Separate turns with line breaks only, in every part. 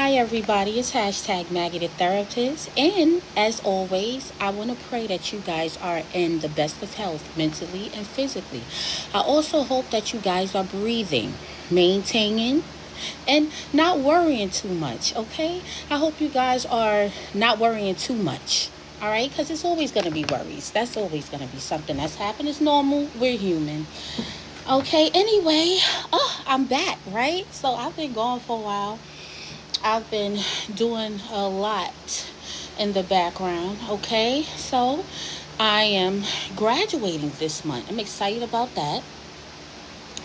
Hi, everybody. It's hashtag Maggie the Therapist. And as always, I want to pray that you guys are in the best of health, mentally and physically. I also hope that you guys are breathing, maintaining, and not worrying too much, okay? I hope you guys are not worrying too much. All right, because it's always going to be worries. That's always going to be something that's happening. It's normal. We're human. Okay, anyway, I'm back, right? So I've been gone for a while. I've been doing a lot in the background, okay? So I am graduating this month. I'm excited about that.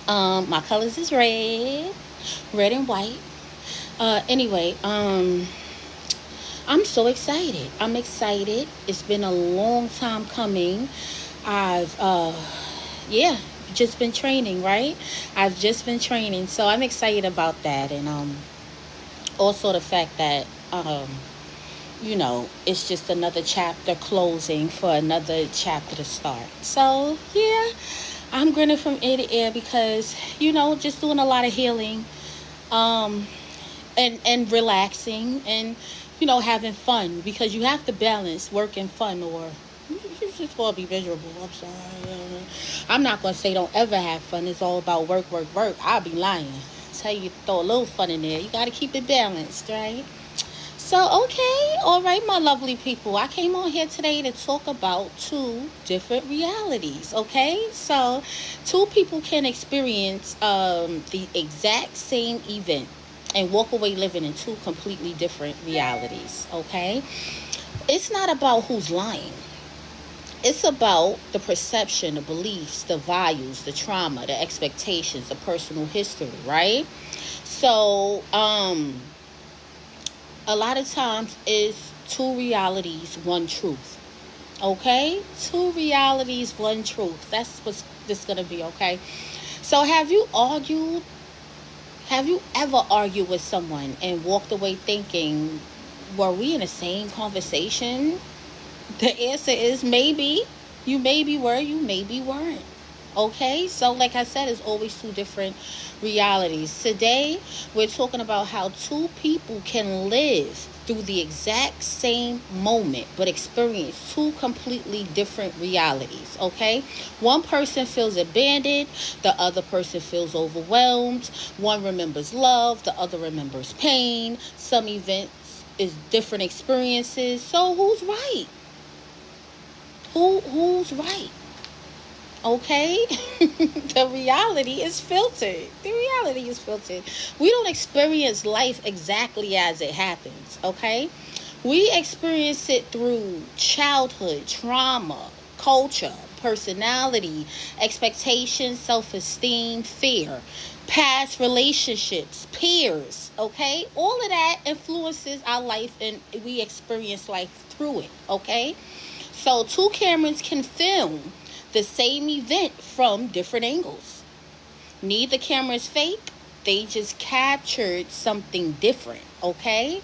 My colors is red and white. Anyway, I'm so excited. I'm excited. It's been a long time coming. I've yeah, just been training, right? I've just been training, so I'm excited about that, and also the fact that it's just another chapter closing for another chapter to start. So yeah, I'm grinning from ear to ear because just doing a lot of healing, um, and relaxing, and having fun, because you have to balance work and fun, or you just gonna be miserable. I'm sorry. I'm not gonna say don't ever have fun. It's all about work, work, work. I'll be lying. Tell you throw a little fun in there. You gotta keep it balanced, right? So, okay, all right, my lovely people. I came on here today to talk about two different realities, okay? So, two people can experience the exact same event and walk away living in two completely different realities, okay? It's not about who's lying. It's about the perception, the beliefs, the values, the trauma, the expectations, the personal history, right? So, a lot of times it's two realities, one truth. Okay? Two realities, one truth. That's what's this gonna be, okay? So have you ever argued with someone and walked away thinking, were we in the same conversation? The answer is maybe. You maybe were, you maybe weren't. Okay, so like I said, it's always two different realities. Today, we're talking about how two people can live through the exact same moment but experience two completely different realities. Okay, one person feels abandoned, the other person feels overwhelmed. One remembers love, the other remembers pain. Some events is different experiences. So who's right? Who's right? Okay. The reality is filtered. The reality is filtered. We don't experience life exactly as it happens. Okay, we experience it through childhood trauma, culture, personality, expectations, self-esteem, fear, past relationships, peers. Okay, all of that influences our life, and we experience life through it. Okay, so two cameras can film the same event from different angles. Neither camera is fake. They just captured something different, okay?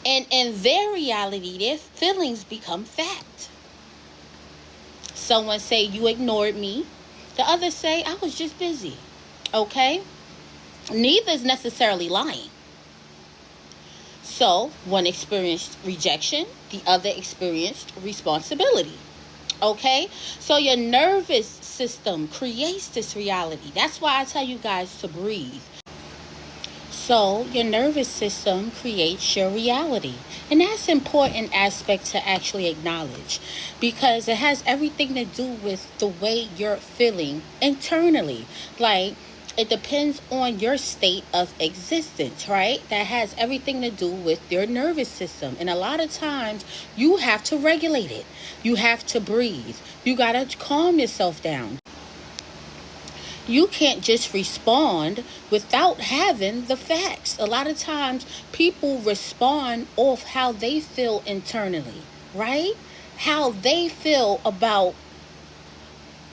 And in their reality, their feelings become fact. Someone say, you ignored me. The other say, I was just busy, okay? Neither is necessarily lying. So one experienced rejection, the other experienced responsibility. Okay, so your nervous system creates this reality. That's why I tell you guys to breathe. So your nervous system creates your reality. And that's an important aspect to actually acknowledge, because it has everything to do with the way you're feeling internally. Like, it depends on your state of existence, right? That has everything to do with your nervous system. And a lot of times you have to regulate it. You have to breathe. You got to calm yourself down. You can't just respond without having the facts. A lot of times people respond off how they feel internally, right? How they feel about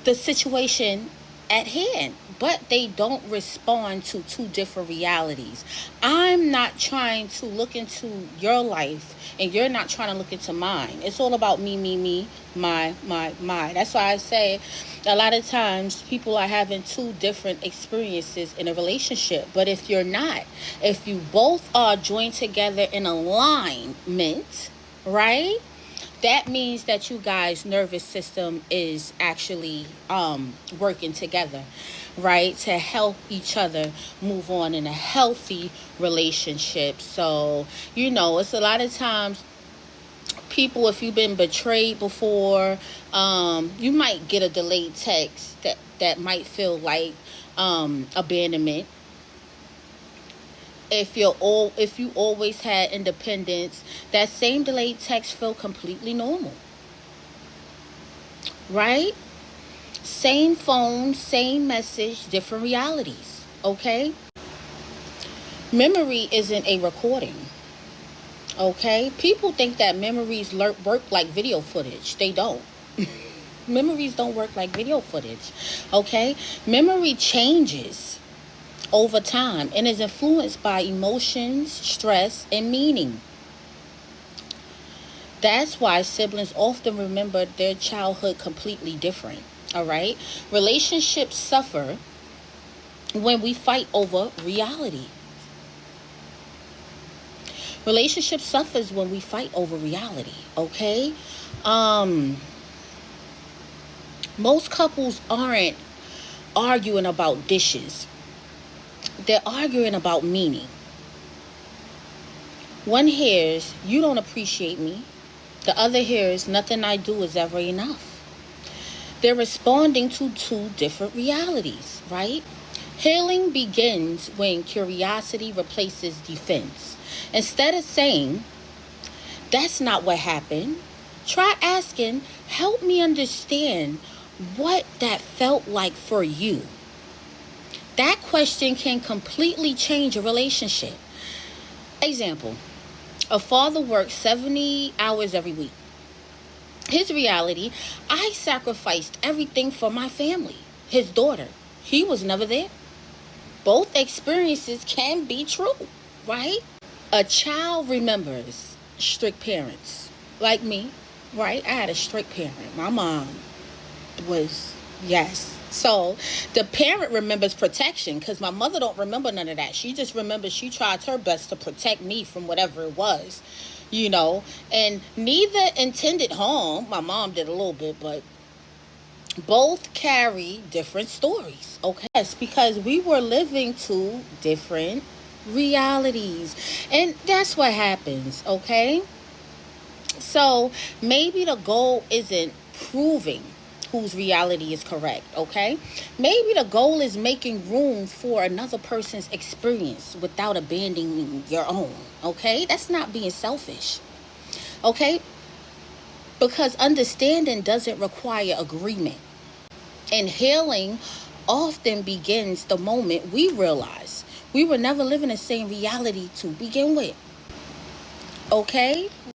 the situation at hand. but they don't respond to two different realities. I'm not trying to look into your life, and you're not trying to look into mine. It's all about me, my. That's why I say a lot of times people are having two different experiences in a relationship. But if you both are joined together in alignment, right? That means that you guys' nervous system is actually working together, right? To help each other move on in a healthy relationship. So, it's a lot of times people, if you've been betrayed before, you might get a delayed text that might feel like abandonment. If you always had independence, that same delayed text feel completely normal, right? Same phone, same message, different realities. Okay. Memory isn't a recording. Okay. People think that memories work like video footage. They don't. Memories don't work like video footage. Okay. Memory changes over time and is influenced by emotions, stress, and meaning. That's why siblings often remember their childhood completely different. All right. Relationships suffer when we fight over reality. Relationship suffers when we fight over reality. Okay. Most couples aren't arguing about dishes. They're arguing about meaning. One hears, "You don't appreciate me." The other hears, "Nothing I do is ever enough." They're responding to two different realities, right? Healing begins when curiosity replaces defense. Instead of saying, "That's not what happened," try asking, "Help me understand what that felt like for you." That question can completely change a relationship. Example, a father works 70 hours every week. His reality, "I sacrificed everything for my family." His daughter, "He was never there." Both experiences can be true, right? A child remembers strict parents. Like me, right? I had a strict parent. My mom was, yes. So the parent remembers protection, because my mother don't remember none of that. She just remembers she tried her best to protect me from whatever it was, and neither intended harm. My mom did a little bit, but both carry different stories. Okay. Yes, because we were living two different realities, and that's what happens. Okay. So maybe the goal isn't proving whose reality is correct, okay? Maybe the goal is making room for another person's experience without abandoning your own, okay? That's not being selfish, okay? Because understanding doesn't require agreement. And healing often begins the moment we realize we were never living the same reality to begin with, okay?